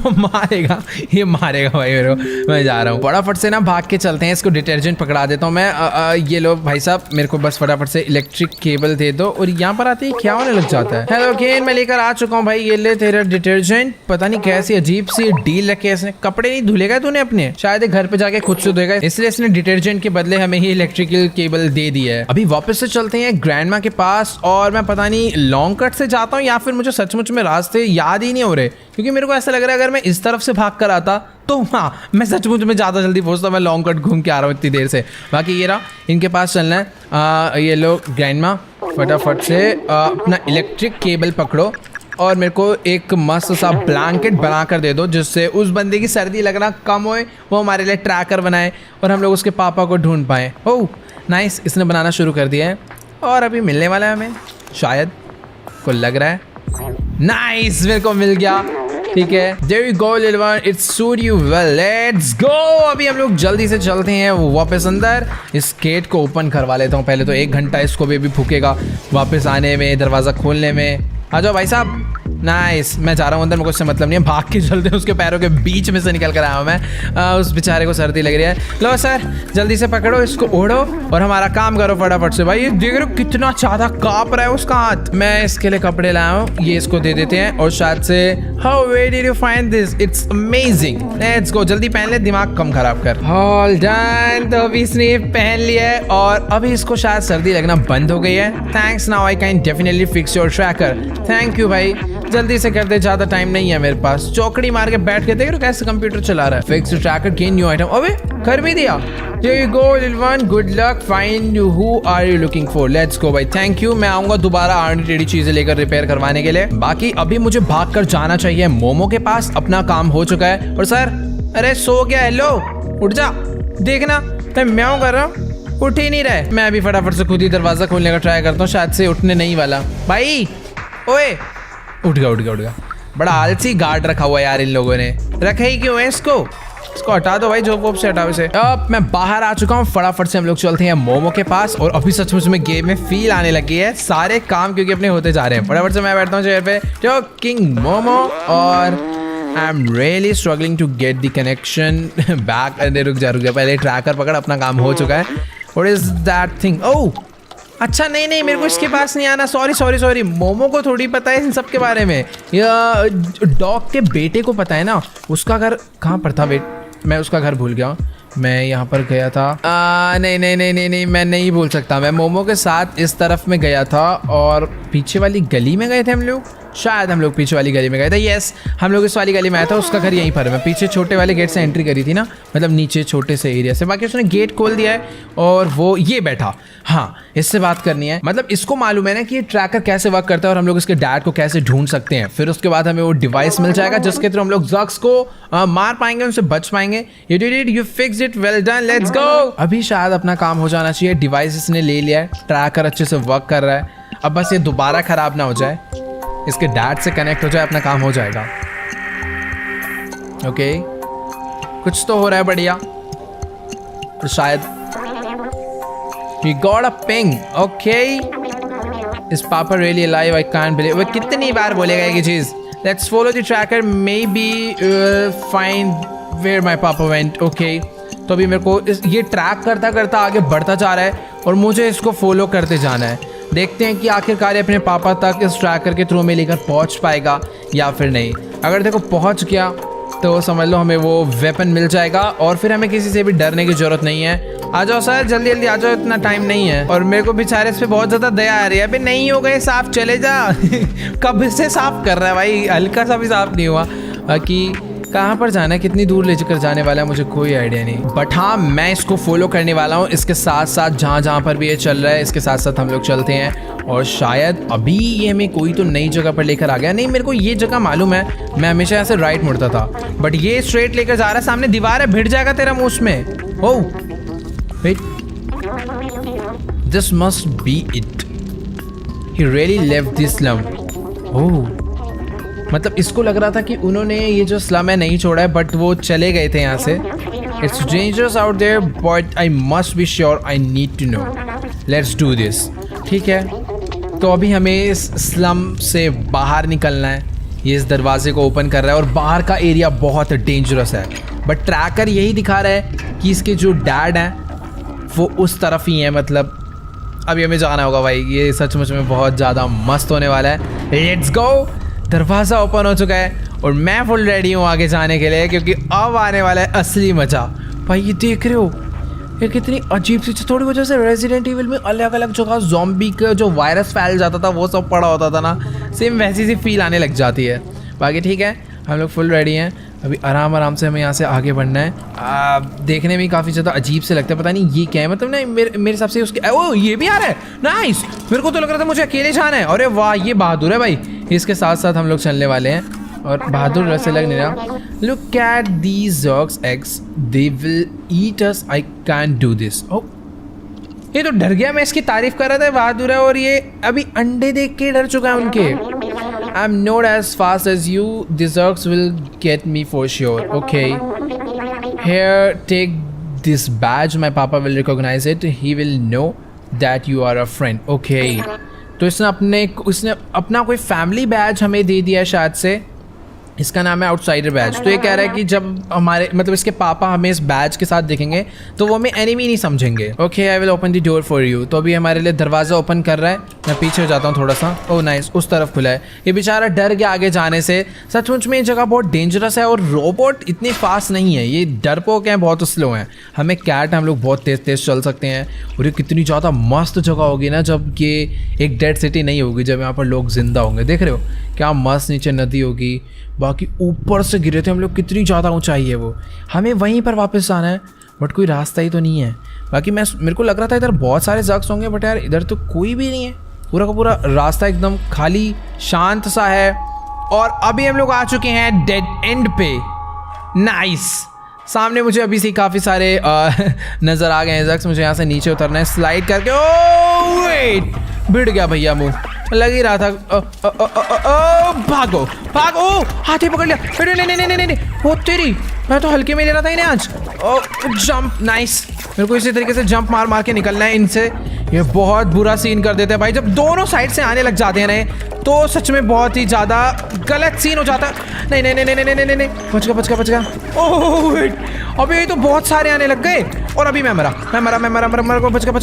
मारेगा भाई मेरे को। मैं जा रहा हूँ, फटाफट से ना भाग के चलते हैं। इसको डिटर्जेंट पकड़ा देता हूँ मैं। ये लो भाई साहब, मेरे को बस फटाफट से इलेक्ट्रिक केबल दे दो। और यहाँ पर आते ही क्या होने लग जाता है? हेलो केन, मैं लेकर आ चुका हूँ भाई। ये ले तेरा डिटर्जेंट। पता नहीं कैसी अजीब सी डील रखी है इसने। कपड़े नहीं धुलेगा तूने अपने? शायद घर पे जाके खुद से धोएगा, इसलिए इसने डिटर्जेंट के बदले हमें ही इलेक्ट्रिकल केबल दे दी है। अभी वापस से चलते हैं ग्रैंडमा के पास। और मैं पता नहीं लॉन्ग कट से जाता हूँ या फिर मुझे सचमुच में रास्ते याद ही नहीं हो रहे, क्योंकि मेरे को ऐसा लग रहा है अगर मैं इस तरफ से भाग कर आता तो हाँ, मैं सचमुच में ज़्यादा जल्दी पहुंचता। मैं लॉन्ग कट घूम के आ रहा हूँ इतनी देर से। बाकी ये रहा, इनके पास चलना है। ये लोग ग्रैंडमा, फटाफट से अपना इलेक्ट्रिक केबल पकड़ो और मेरे को एक मस्त सा ब्लैंकेट बना कर दे दो, जिससे उस बंदे की सर्दी लगना कम होए, वो हमारे लिए ट्रैकर बनाए और हम लोग उसके पापा को ढूंढ पाए। ओह नाइस, इसने बनाना शुरू कर दिया है और अभी मिलने वाला है हमें, शायद को लग रहा है। नाइस, मेरे को मिल गया। ठीक है, there you go little one, it suit you well, let's go। अभी हम लोग जल्दी से चलते हैं वापस अंदर। इस गेट को ओपन करवा लेता हूँ पहले, तो 1 घंटा इसको भी फूकेगा वापस आने में, दरवाज़ा खोलने में। आ जाओ भाई साहब। नाइस, मैं जा रहा हूँ अंदर, मेरे को उससे मतलब नहीं है। भाग के चलते हैं, उसके पैरों के बीच में से निकल कर आया हूँ मैं। उस बेचारे को सर्दी लग रही है। लो सर, जल्दी से पकड़ो इसको, ओढ़ो और हमारा काम करो फटाफट से। भाई ये देख रहे हो कितना ज़्यादा काँप रहा है उसका हाथ। मैं इसके लिए कपड़े लाया हूँ, ये इसको दे देते हैं। और शायद से how where did you find this, it's amazing. Let's go, जल्दी पहन ले, दिमाग कम खराब कर। ऑल डन, तो अभी इसने पहन लिया है और अभी इसको शायद सर्दी लगना बंद हो गई है। Thanks, now I can definitely fix your tracker. Thank you भाई, जल्दी से कर दे, ज्यादा टाइम नहीं है मेरे पास। चौकड़ी मार के बैठ के देख रहे हो कैसे कंप्यूटर चला रहा है। Fix tracker, gain new item. अबे कर भी दिया। Here you go little one, good luck, find you who are you looking for, let's go भाई। थैंक यू, मैं आऊंगा दोबारा आड़ी टेढ़ी चीजें लेकर रिपेयर करवाने के लिए। बाकी अभी मुझे भाग कर जाना चाहिए मोमो के पास, अपना काम हो चुका है। और सर, अरे सो गया? हेलो, उठ जा, देखना मैं म्याऊं कर रहा हूँ, उठ ही नहीं रहे। मैं अभी फटाफट से खुद ही दरवाजा खोलने का ट्राई करता हूँ, शायद से उठने नहीं वाला। भाई ओए, उठ गया। बड़ा आलसी गार्ड रखा हुआ है यार इन लोगों ने। रखे ही क्यों है इसको हटा दो भाई, जॉब से हटाओ इसे। अब मैं बाहर आ चुका हूँ, फटाफट से हम लोग चलते हैं मोमो के पास। और अभी सचमुच में गेम में फील आने लगी है, सारे काम क्योंकि अपने होते जा रहे हैं। फटाफट से मैं बैठता हूँ चेयर पे, जो किंग मोमो। और I am really struggling to get the connection back. अरे रुक जा, पहले ट्रैकर पकड़, अपना काम हो चुका है। What is that thing? Oh अच्छा, नहीं मेरे को इसके पास नहीं आना। सॉरी, मोमो को थोड़ी पता है इन सब के बारे में। या डॉग के बेटे को पता है ना, उसका घर कहाँ पर था? वेट, मैं उसका घर भूल गया। मैं यहाँ पर गया था। नहीं, मैं नहीं भूल सकता। मैं मोमो के साथ इस तरफ में गया था और पीछे वाली गली में गए थे हम लोग। शायद हम लोग पीछे वाली गली में गए थे। यस, हम लोग इस वाली गली में आया था, उसका घर यहीं पर है। मैं पीछे छोटे वाले गेट से एंट्री करी थी ना, मतलब नीचे छोटे से एरिया से। बाकी उसने गेट खोल दिया है और वो ये बैठा। हाँ, इससे बात करनी है। मतलब इसको मालूम है ना कि ये ट्रैकर कैसे वर्क करता है और हम लोग इसके डैड को कैसे ढूंढ सकते हैं। फिर उसके बाद हमें वो डिवाइस मिल जाएगा जिसके थ्रू हम लोग ज़ग्स को मार पाएंगे, उनसे बच पाएंगे। You did it, you fixed it, well done, let's go. अभी शायद अपना काम हो जाना चाहिए। डिवाइस इसने ले लिया है, ट्रैकर अच्छे से वर्क कर रहा है। अब बस ये दोबारा खराब ना हो जाए, इसके डैड से कनेक्ट हो जाए, अपना काम हो जाएगा। ओके, कुछ तो हो रहा है बढ़िया। तो शायद we got a ping, okay? Is Papa really alive? I can't believe. वो कितनी बार बोलेगा ये चीज? Let's follow the tracker. Maybe find where my Papa went. Okay. तो अभी मेरे को ये ट्रैक करता करता आगे बढ़ता जा रहा है और मुझे इसको फॉलो करते जाना है। देखते हैं कि आखिरकार अपने पापा तक इस ट्रैकर के थ्रू में लेकर पहुंच पाएगा या फिर नहीं। अगर देखो पहुंच गया तो समझ लो हमें वो वेपन मिल जाएगा और फिर हमें किसी से भी डरने की जरूरत नहीं है। आ जाओ सर, जल्दी जल्दी आ जाओ, इतना टाइम नहीं है। और मेरे को बेचारे इस पे बहुत ज़्यादा दया आ रही है। अभी नहीं हो गए साफ, चले जा। कब से साफ कर रहा है भाई, हल्का सा भी साफ नहीं हुआ। कि कहाँ पर जाना है, कितनी दूर ले जाकर जाने वाला है, मुझे कोई आइडिया नहीं। बट हाँ, मैं इसको फॉलो करने वाला हूँ। इसके साथ साथ जहाँ पर भी ये चल रहा है, इसके साथ साथ हम लोग चलते हैं। और शायद अभी ये हमें कोई तो नई जगह पर लेकर आ गया। नहीं, मेरे को ये जगह मालूम है, मैं हमेशा ऐसे राइट मुड़ता था, बट ये स्ट्रेट लेकर जा रहा है। सामने दीवार है, भिड़ जाएगा तेरा मुँह उसमें। Oh wait, this must be it. He really left this slum. Oh, मतलब इसको लग रहा था कि उन्होंने ये जो स्लम है नहीं छोड़ा है, बट वो चले गए थे यहाँ से। It's dangerous out there but I must be sure, I need to know, let's do this. ठीक है, तो अभी हमें इस स्लम से बाहर निकलना है। ये इस दरवाजे को ओपन कर रहा है और बाहर का एरिया बहुत डेंजरस है, बट ट्रैकर यही दिखा रहा है कि इसके जो डैड हैं वो उस तरफ ही हैं। मतलब अभी हमें जाना होगा भाई, ये सचमुच में बहुत ज़्यादा मस्त होने वाला है। Let's go. दरवाज़ा ओपन हो चुका है और मैं फुल रेडी हूँ आगे जाने के लिए, क्योंकि अब आने वाला है असली मज़ा। भाई ये देख रहे हो, ये कितनी अजीब सी, थोड़ी वजह से रेजिडेंट इविल में अलग अलग जगह ज़ॉम्बी का जो वायरस फैल जाता था वो सब पड़ा होता था ना, सेम वैसी सी फील आने लग जाती है। बाकी ठीक है, हम लोग फुल रेडी हैं। अभी आराम आराम से हमें यहाँ से आगे बढ़ना है। देखने में काफ़ी ज़्यादा अजीब से लगता है, पता नहीं ये क्या है। मतलब ना मेरे हिसाब से उसके ओ ये भी आ रहा है, नाइस। मेरे को तो लग रहा था मुझे अकेले जाना है। अरे वाह, ये बहादुर है भाई। इसके साथ साथ हम लोग चलने वाले हैं और बहादुर वैसे लग नहीं रहा। Look at these zogs eggs, they will eat us, I can do this. ओ, ये तो डर गया। मैं इसकी तारीफ कर रहा था, बहादुर है, और ये अभी अंडे देख के डर चुका है उनके। I'm not as fast as you. The Zergs will get me for sure. Okay. Here, take this badge. My papa will recognize it. He will know that you are a friend. Okay. तो इसने अपना कोई फैमिली बैज हमें दे दिया शायद से। इसका नाम है आउटसाइडर बैज। तो ये कह रहा है कि जब हमारे मतलब इसके पापा हमें इस बैज के साथ देखेंगे तो वो हमें एनिमी नहीं समझेंगे। Okay, I will open the door for you. तो अभी हमारे लिए दरवाज़ा ओपन कर रहा है। मैं पीछे हो जाता हूँ थोड़ा सा। ओह नाइस, उस तरफ खुला है। ये बेचारा डर गया आगे जाने से। सचमुच में ये जगह बहुत डेंजरस है और रोबोट इतनी फास्ट नहीं है, ये डरपोक हैं, बहुत स्लो हैं। हमें कैट हम लोग बहुत तेज़ तेज़ चल सकते हैं। और ये कितनी ज़्यादा मस्त जगह होगी ना जब ये एक डेड सिटी नहीं होगी, जब यहाँ पर लोग जिंदा होंगे। देख रहे हो क्या मस्त, नीचे नदी होगी। बाकी ऊपर से गिरे थे हम लोग, कितनी ज़्यादा ऊंचाई है वो। हमें वहीं पर वापस आना है, बट कोई रास्ता ही तो नहीं है। बाकी मेरे को लग रहा था इधर बहुत सारे ज़ग्स होंगे, बट यार इधर तो कोई भी नहीं है। पूरा का पूरा रास्ता एकदम खाली शांत सा है। और अभी हम लोग आ चुके हैं डेड एंड पे। नाइस, सामने मुझे अभी से काफ़ी सारे नज़र आ गए हैं ज़ग्स। मुझे यहाँ से नीचे उतरना है स्लाइड करके। ओह वेट, भिड़ गया भैया मुँह, लग ही रहा था। भागो भागो, हाथी पकड़ लिया। नहीं, वो तेरी, मैं तो हल्के में ले रहा था इन्हें आज। Jump, nice. मेरे को इसी तरीके से जंप मार मार के निकलना है इनसे। ये बहुत बुरा सीन कर देते हैं भाई, जब दोनों साइड से आने लग जाते हैं ना तो सच में बहुत ही ज़्यादा गलत सीन हो जाता है। नहीं, बच गया। ओह वेट, अभी ये तो बहुत सारे आने लग गए और अभी मैं मरा। बच गया।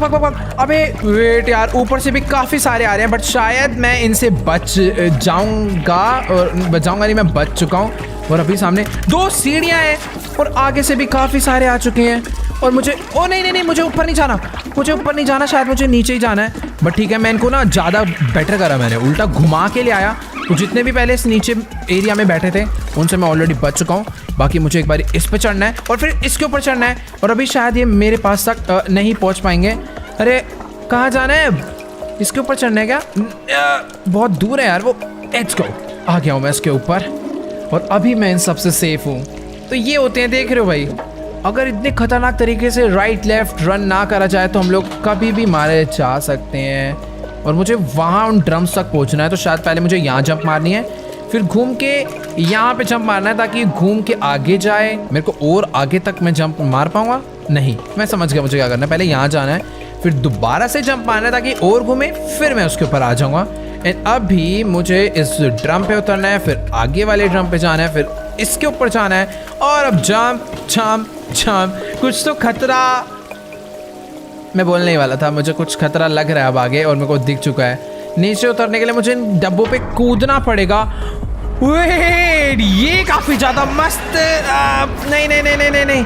भाग। अबे वेट यार, ऊपर से भी काफ़ी सारे आ रहे हैं, बट शायद मैं इनसे बच जाऊंगा नहीं, मैं बच चुका हूँ। और अभी सामने 2 सीढ़ियां हैं और आगे से भी काफ़ी सारे आ चुके हैं और मुझे ओ नहीं, मुझे ऊपर नहीं जाना, शायद मुझे नीचे ही जाना है। बट ठीक है, मैं इनको ना ज़्यादा बेटर करा, मैंने उल्टा घुमा के ले आया। तो जितने भी पहले इस नीचे एरिया में बैठे थे उनसे मैं ऑलरेडी बच चुका हूँ। बाकी मुझे एक बार इस पे चढ़ना है और फिर इसके ऊपर चढ़ना है और अभी शायद ये मेरे पास तक नहीं पहुँच पाएंगे। अरे कहाँ जाना है? इसके ऊपर चढ़ना है क्या? बहुत दूर है यार वो। Let's go. आ गया हूँ मैं इसके ऊपर और अभी मैं इन सबसे सेफ हूँ। तो ये होते हैं, देख रहे हो भाई, अगर इतने खतरनाक तरीके से राइट लेफ्ट रन ना करा जाए तो हम लोग कभी भी मारे जा सकते हैं। और मुझे वहाँ उन ड्रम्स तक पहुँचना है, तो शायद पहले मुझे यहाँ जंप मारनी है, फिर घूम के यहाँ पे जंप मारना है ताकि घूम के आगे जाए। मेरे को और आगे तक मैं जंप मार पाऊँगा? नहीं, मैं समझ गया मुझे क्या करना है। पहले यहाँ जाना है, फिर दोबारा से जंप मारना है ताकि और घूमे, फिर मैं उसके ऊपर आ जाऊँगा। एंड अभी मुझे इस ड्रम पे उतरना है, फिर आगे वाले ड्रम पे जाना है, फिर इसके ऊपर जाना है और अब जंप जंप जंप। कुछ तो खतरा, मैं बोलने ही वाला था, मुझे कुछ खतरा लग रहा है अब आगे और मेरे को दिख चुका है। नीचे उतरने के लिए मुझे इन डब्बों पे कूदना पड़ेगा। वेट, ये काफ़ी ज़्यादा मस्त नहीं,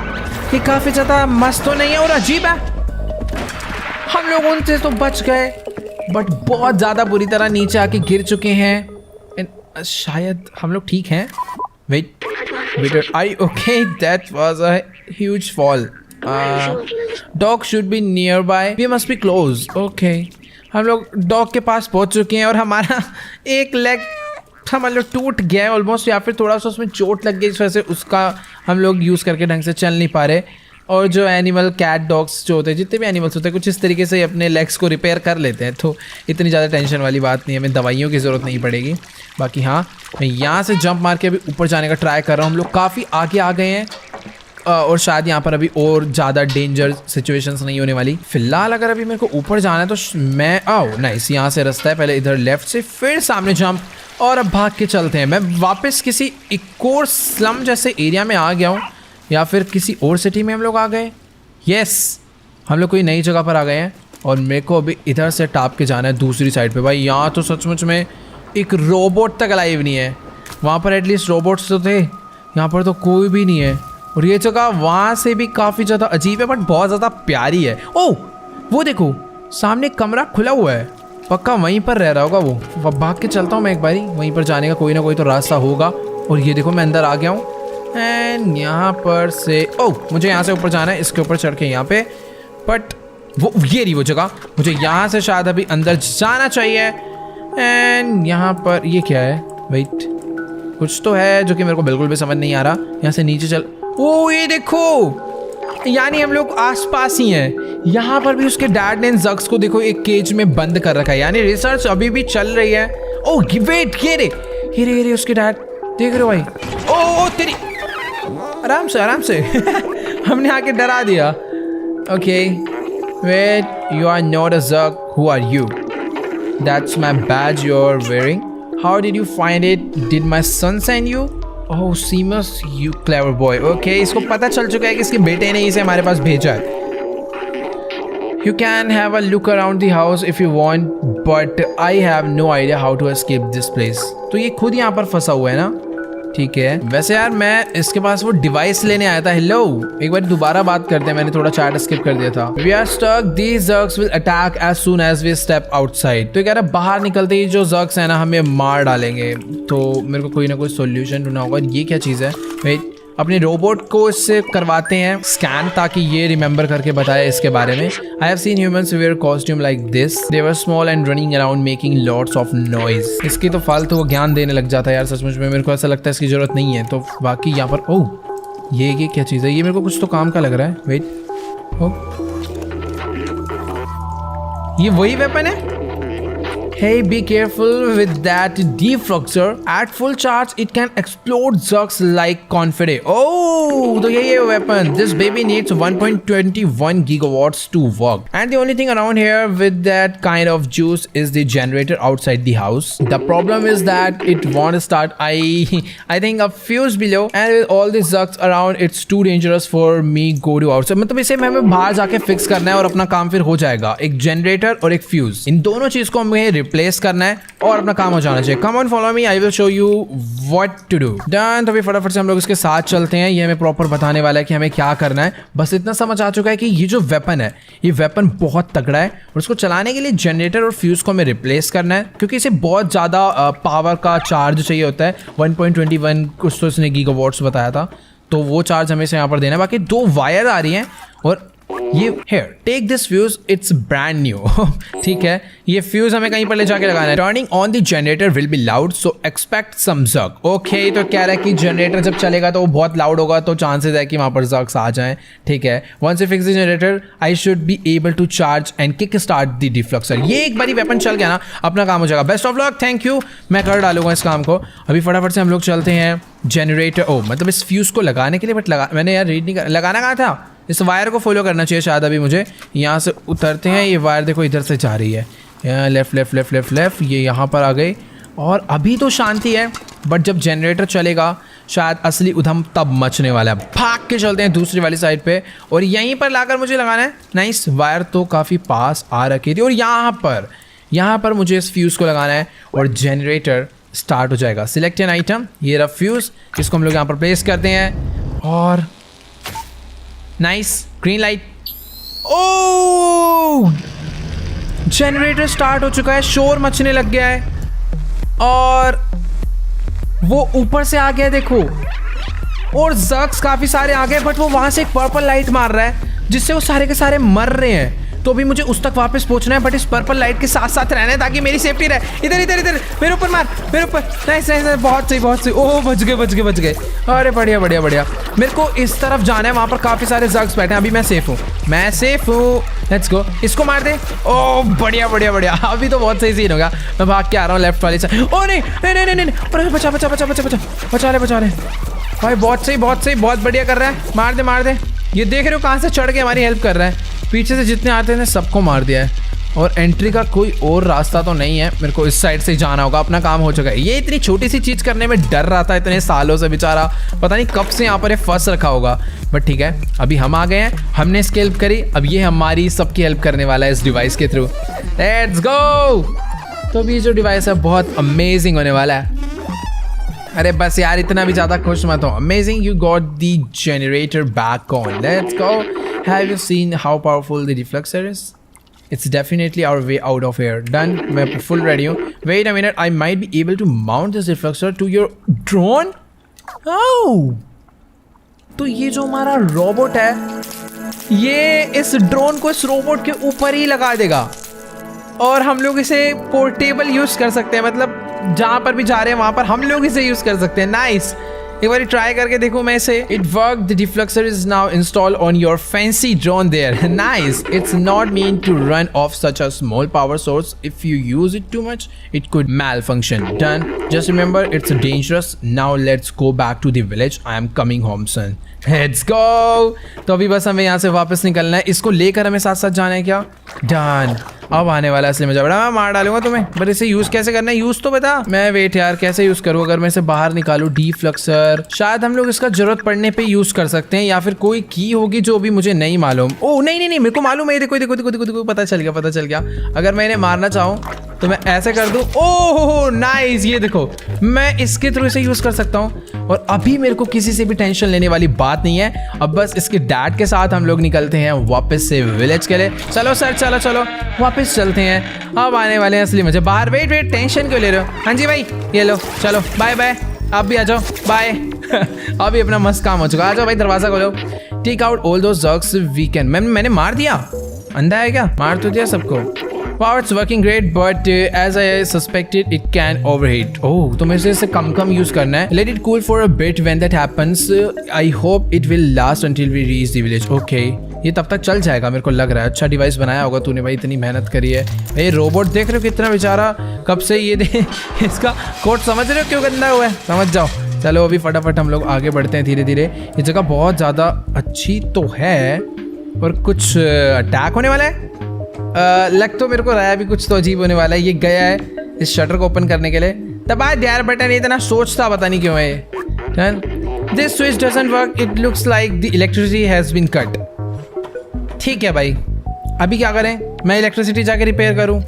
ये काफ़ी ज़्यादा मस्त तो नहीं है और अजीब है। हम लोग उनसे तो बच गए बट बहुत ज़्यादा बुरी तरह नीचे आके गिर चुके हैं। शायद हम लोग ठीक हैं। Wait, I okay? That was a huge fall. Dog should be nearby, we must be close. Okay, हम लोग डॉग के पास पहुंच चुके हैं और हमारा एक लेग समझ लो टूट गया है ऑलमोस्ट, या फिर थोड़ा सा उसमें चोट लग गई, इस वजह से उसका हम लोग यूज़ करके ढंग से चल नहीं पा रहे। और जो एनिमल कैट डॉग्स जो होते हैं, जितने भी एनिमल्स होते हैं, कुछ इस तरीके से अपने लेग्स को रिपेयर कर लेते हैं, तो इतनी ज़्यादा टेंशन वाली बात नहीं है, हमें दवाइयों की ज़रूरत नहीं पड़ेगी। बाकी हाँ, मैं यहाँ से जंप मार के अभी ऊपर जाने का ट्राई कर रहा हूँ। हम लोग काफ़ी आगे आ गए हैं और शायद यहाँ पर अभी और ज़्यादा डेंजर सिचुएशंस नहीं होने वाली। फिलहाल अगर अभी मेरे को ऊपर जाना है तो मैं नाइस, यहाँ से रास्ता है, पहले इधर लेफ्ट से, फिर सामने जंप और अब भाग के चलते हैं। मैं वापस किसी एक और स्लम जैसे एरिया में आ गया हूँ या फिर किसी और सिटी में हम लोग आ गए। यस, हम लोग कोई नई जगह पर आ गए हैं और मेरे को अभी इधर से टाप के जाना है दूसरी साइड पे। भाई यहाँ तो सचमुच में एक रोबोट तक अलाइव नहीं है। वहाँ पर एटलीस्ट रोबोट्स तो थे, यहाँ पर तो कोई भी नहीं है। और ये जगह वहाँ से भी काफ़ी ज़्यादा अजीब है बट बहुत ज़्यादा प्यारी है। ओह, वो देखो सामने कमरा खुला हुआ है, पक्का वहीं पर रह रहा होगा वो। भाग के चलता हूँ मैं एक बारी, वहीं पर जाने का कोई ना कोई तो रास्ता होगा। और ये देखो मैं अंदर आ गया हूँ एंड यहाँ पर से मुझे यहाँ से ऊपर जाना है, इसके ऊपर चढ़ के यहाँ पे। बट वो ये रही वो जगह, मुझे यहाँ से शायद अभी अंदर जाना चाहिए। एंड यहाँ पर ये क्या है? वेट, कुछ तो है जो कि मेरे को बिल्कुल भी समझ नहीं आ रहा। यहाँ से नीचे चल, ओ ये देखो, यानी हम लोग आसपास ही हैं। यहाँ पर भी उसके डैड ने जग्स को देखो एक केज में बंद कर रखा है, यानी रिसर्च अभी भी चल रही है। ओह वेट, ये रे उसके डैड, देख रहे हो भाई? ओ तेरी, आराम से हमने आके डरा दिया। Okay wait, you are not a jug, who are you? That's my badge you are wearing, how did you find it? Did my son send you? Oh Seamus, you clever boy. Okay, इसको पता चल चुका है कि इसके बेटे ने इसे हमारे पास भेजा है। You can have a look around the house if you want, but I have no idea how to escape this place. तो ये खुद यहाँ पर फंसा हुआ है ना? ठीक है, वैसे यार मैं इसके पास वो डिवाइस लेने आया था। हेलो, एक बार दोबारा बात करते हैं, मैंने थोड़ा चैट स्किप कर दिया था। We are stuck. These Zergs will attack as soon as we step outside. तो कह रहा है बाहर निकलते ही जो Zergs है ना हमें मार डालेंगे, तो मेरे को कोई ना कोई सोल्यूशन ढूंढना होगा। ये क्या चीज़ है? वेट, अपने रोबोट को इससे करवाते हैं स्कैन ताकि ये रिमेंबर करके बताए इसके बारे में। I have seen humans wear costume like this, they were small and running around making lots of noise. इसकी तो फालतू वो ज्ञान देने लग जाता है यार, सचमुच में मेरे को ऐसा लगता है इसकी जरूरत नहीं है। तो बाकी यहाँ पर ये क्या चीज़ है? ये मेरे को कुछ तो काम का लग रहा है। वेट, ये वही वेपन है? Hey, be careful with that defroster. At full charge, it can explode Zergs like confetti. Oh, तो यही है weapon. This baby needs 1.21 gigawatts to work. And the only thing around here with that kind of juice is the generator outside the house. The problem is that it won't start. I think a fuse below, and with all the Zergs around, it's too dangerous for me go to outside. मतलब इसे हमें बाहर जाके फिक्स करना है और अपना काम फिर हो जाएगा। एक जनरेटर और एक फ्यूज, इन दोनों चीज को हमें रिप्लेस करना है और अपना काम हो जाना चाहिए। Come on follow me, I will show you what to do. Done. तो अभी फटाफट से हम लोग इसके साथ चलते हैं। ये हमें प्रॉपर बताने वाला है कि हमें क्या करना है। बस इतना समझ आ चुका है कि ये जो वेपन है, ये वेपन बहुत तगड़ा है और उसको चलाने के लिए जनरेटर और फ्यूज को हमें रिप्लेस करना है, क्योंकि इसे बहुत ज़्यादा पावर का चार्ज चाहिए होता है। 1.21 कुछ तो इसने गीगावाट्स बताया था, तो वो चार्ज हमें से यहाँ पर देना है। बाकी 2 वायर आ रही हैं और ये here take this fuse, it's brand new. ठीक है, ये फ्यूज हमें कहीं पर ले जाके लगाना है। Turning on the generator will be loud, so expect some jug. Okay, तो कह रहा है कि जनरेटर जब चलेगा तो वो बहुत लाउड होगा, तो चांसेस है कि वहां पर जग्स आ जाएं। ठीक है, once you fix the generator I should be able to charge and kick start the deflexer. ये एक बारी वेपन चल गया ना, अपना काम हो जाएगा। Best of luck, thank you, मैं कर डालूंगा इस काम को। अभी फटाफट से हम लोग चलते हैं जनरेटर। ओ मतलब इस फ्यूज को लगाने के लिए, बट मैंने यार रीड नहीं कर, लगाना कहाँ था? इस वायर को फॉलो करना चाहिए शायद। अभी मुझे यहाँ से उतरते हैं, ये वायर देखो इधर से जा रही है, यहाँ left left left left left, ये यहाँ पर आ गई। और अभी तो शांति है, बट जब जनरेटर चलेगा शायद असली उधम तब मचने वाला है। भाग के चलते हैं दूसरी वाली साइड पे और यहीं पर लाकर मुझे लगाना है। नाइस, वायर तो काफ़ी पास आ रखी थी और यहाँ पर मुझे इस फ्यूज़ को लगाना है और जनरेटर स्टार्ट हो जाएगा। सिलेक्ट एन आइटम, ये रहा फ्यूज़, इसको हम लोग यहाँ पर प्लेस करते हैं और नाइस, ग्रीन लाइट। ओह, जनरेटर स्टार्ट हो चुका है, शोर मचने लग गया है और वो ऊपर से आ गया देखो, और जग्स काफी सारे आ गए, बट वो वहां से एक पर्पल लाइट मार रहा है जिससे वो सारे के सारे मर रहे हैं। तो अभी मुझे उस तक वापस पहुंचना है, बट इस पर्पल लाइट के साथ साथ रहना है ताकि मेरी सेफ्टी रहे। इधर इधर इधर, मेरे ऊपर मार, मेरे ऊपर। नाइस नाइस, बहुत सही बहुत सही। ओह, बच गए। अरे बढ़िया बढ़िया बढ़िया। मेरे को इस तरफ जाना है, वहाँ पर काफ़ी सारे जग्स बैठे हैं। अभी मैं सेफ हूँ। लेट्स गो, इसको मार दे। ओह बढ़िया बढ़िया बढ़िया, अभी तो बहुत सही सीन होगा। मैं भाग के आ रहा हूँ लेफ्ट वाली साइड। ओह नहीं नहीं नहीं नहीं, अरे बचा ले भाई। बहुत सही बहुत बढ़िया कर रहा है। मार दे। ये देख रहे हो कहाँ से चढ़ के हमारी हेल्प कर रहा है। पीछे से जितने आते थे सबको मार दिया है और एंट्री का कोई और रास्ता तो नहीं है। मेरे को इस साइड से ही जाना होगा, अपना काम हो चुका है। ये इतनी छोटी सी चीज़ करने में डर रहा था इतने सालों से, बेचारा पता नहीं कब से यहाँ पर फंस रखा होगा। बट ठीक है, अभी हम आ गए हैं, हमने इसकी हेल्प करी, अब ये हमारी सबकी हेल्प करने वाला है इस डिवाइस के थ्रू। Let's go. तो अभी जो डिवाइस है बहुत अमेजिंग होने वाला है। अरे बस यार, इतना भी ज़्यादा खुश मत हो। Amazing, you got the generator back on. Let's go. Have you seen how powerful the deflexer is? It's definitely our way out of here. Done. मैं full ready हूँ. Wait a minute. I might be able to mount this reflector to your drone. Oh. तो ये जो हमारा रोबोट है, ये इस ड्रोन को इस रोबोट के ऊपर ही लगा देगा और हम लोग इसे पोर्टेबल यूज कर सकते हैं। मतलब जहाँ पर भी जा रहे हैं वहाँ पर हम लोग इसे यूज कर सकते हैं। नाइस, एक बार ट्राई करके देखो मैं इसे। It worked. The deflector is now installed on your fancy drone there. Nice. It's not meant to run off such a small power source. If you use it too much, it could malfunction. Done. Just remember, it's dangerous. Now let's go back to the village. I am coming home, son. Let's go. तो अभी बस हमें यहाँ से वापस निकलना है। इसको लेकर हमें साथ साथ जाना है क्या? Done. अब आने वाला है असली मजा। बड़ा मैं मार डालूंगा तुम्हें, बट इसे यूज कैसे करना है यूज तो बता। मैं वेट यार, कैसे यूज करूँ? अगर मैं इसे बाहर निकालूं, डिफ्लक्सर, शायद हम लोग इसका जरूरत पड़ने पे यूज कर सकते हैं, या फिर कोई की होगी जो अभी मुझे नहीं मालूम। ओह नहीं, मेरे को मालूम है। देखो देखो देखो देखो देखो, पता चल गया। अगर मैं इन्हें मारना चाहूँ तो मैं ऐसे कर दूं। ओह नाइस, ये देखो मैं इसके थ्रू इसे यूज कर सकता हूँ और अभी मेरे को किसी से भी टेंशन लेने वाली बात नहीं है। अब बस इसके डैड के साथ हम लोग निकलते हैं वापस से विलेज के लिए। चलो सर, चलो वापस चलते हैं। अब आने वाले हैं असली मजे। बाहर वेट, टेंशन क्यों ले रहे हो? हाँ जी भाई, ये लो, चलो बाय। आप भी आ जाओ, बाय। अभी अपना मस्त काम हो चुका। आ जाओ भाई, दरवाजा खोलो। Take out all those jugs we can. मैंने मार दिया, अंधा है क्या? मार तो दिया सबको। Wow, it's working great, but as I suspected, it can overheat. Oh, तो मेरे से कम यूज करना है। Let it cool for a bit. When that happens, I hope it will last until we reach the village. Okay, ये तब तक चल जाएगा मेरे को लग रहा है। अच्छा डिवाइस बनाया होगा तूने भाई, इतनी मेहनत करी है। ये रोबोट देख रहे हो कितना बेचारा कब से ये इसका कोट समझ रहे हो क्यों गंदा हुआ है? समझ जाओ। चलो अभी फटाफट हम लोग आगे बढ़ते हैं धीरे धीरे। ये जगह बहुत ज़्यादा अच्छी तो है और कुछ अटैक होने वाला है। लग तो मेरे को रहा है अभी कुछ तो अजीब होने वाला है। ये गया है इस शटर को ओपन करने के लिए। दबा यार बटन, इतना सोचता पता नहीं क्यों है। This switch doesn't work, it looks like the electricity has been cut. ठीक है भाई, अभी क्या करें? मैं इलेक्ट्रिसिटी जाके रिपेयर करूं?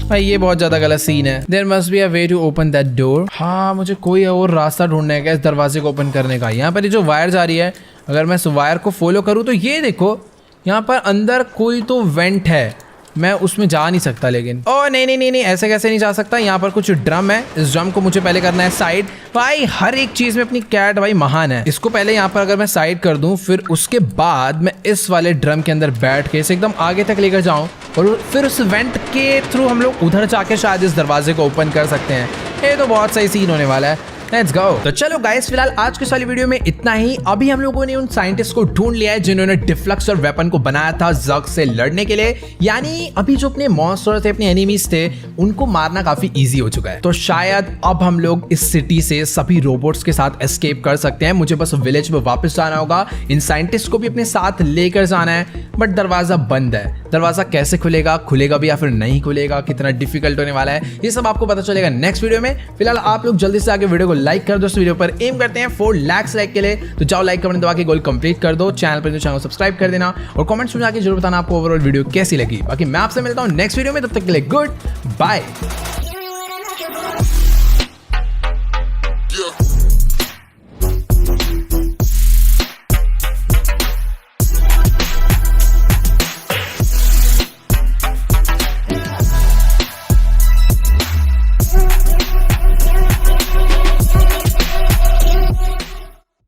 भाई ये बहुत ज्यादा गलत सीन है। There must be a way to open that door. हाँ मुझे कोई और रास्ता ढूंढना है इस दरवाजे को ओपन करने का। यहाँ पर ये जो वायर जा रही है, अगर मैं इस वायर को फॉलो करूँ तो ये देखो यहाँ पर अंदर कोई तो वेंट है, मैं उसमें जा नहीं सकता। लेकिन ओ नहीं नहीं नहीं नहीं, ऐसे कैसे नहीं जा सकता। यहाँ पर कुछ ड्रम है, इस ड्रम को मुझे पहले करना है साइड। भाई हर एक चीज में अपनी कैट भाई महान है। इसको पहले यहाँ पर अगर मैं साइड कर दूं, फिर उसके बाद मैं इस वाले ड्रम के अंदर बैठ के इसे एकदम आगे तक लेकर जाऊं और फिर उस वेंट के थ्रू हम लोग उधर जाके शायद इस दरवाजे को ओपन कर सकते हैं। ये तो बहुत सही सीन होने वाला है। Let's go. तो चलो गाइस, फिलहाल आज की वाली वीडियो में इतना ही। अभी हम लोगों ने उन साइंटिस्ट को ढूंढ लिया है जिन्होंने डिफ्लक्सर वेपन को बनाया था जग से लड़ने के लिए। यानी अभी जो अपने मॉन्स्टर थे, अपने एनिमीज थे, उनको मारना काफी इजी हो चुका है। तो शायद अब हम लोग इस सिटी से सभी रोबोट्स के साथ एस्केप कर सकते हैं। मुझे बस विलेज में वापस जाना होगा, इन साइंटिस्ट को भी अपने साथ लेकर जाना है। बट दरवाजा बंद है। दरवाजा कैसे खुलेगा, खुलेगा भी या फिर नहीं खुलेगा, कितना डिफिकल्ट होने वाला है, ये सब आपको पता चलेगा नेक्स्ट वीडियो में। फिलहाल आप लोग जल्दी से आगे वीडियो को लाइक कर दो। इस वीडियो पर एम करते हैं 4 लाख लाइक के लिए, तो जाओ लाइक कमेंट दबा के गोल कंप्लीट कर दो। चैनल पर चैनल को सब्सक्राइब कर देना और कमेंट्स में जाके जरूर बताना आपको ओवरऑल वीडियो कैसी लगी। बाकी मैं आपसे मिलता हूं नेक्स्ट वीडियो में, तब तक के लिए गुड बाय।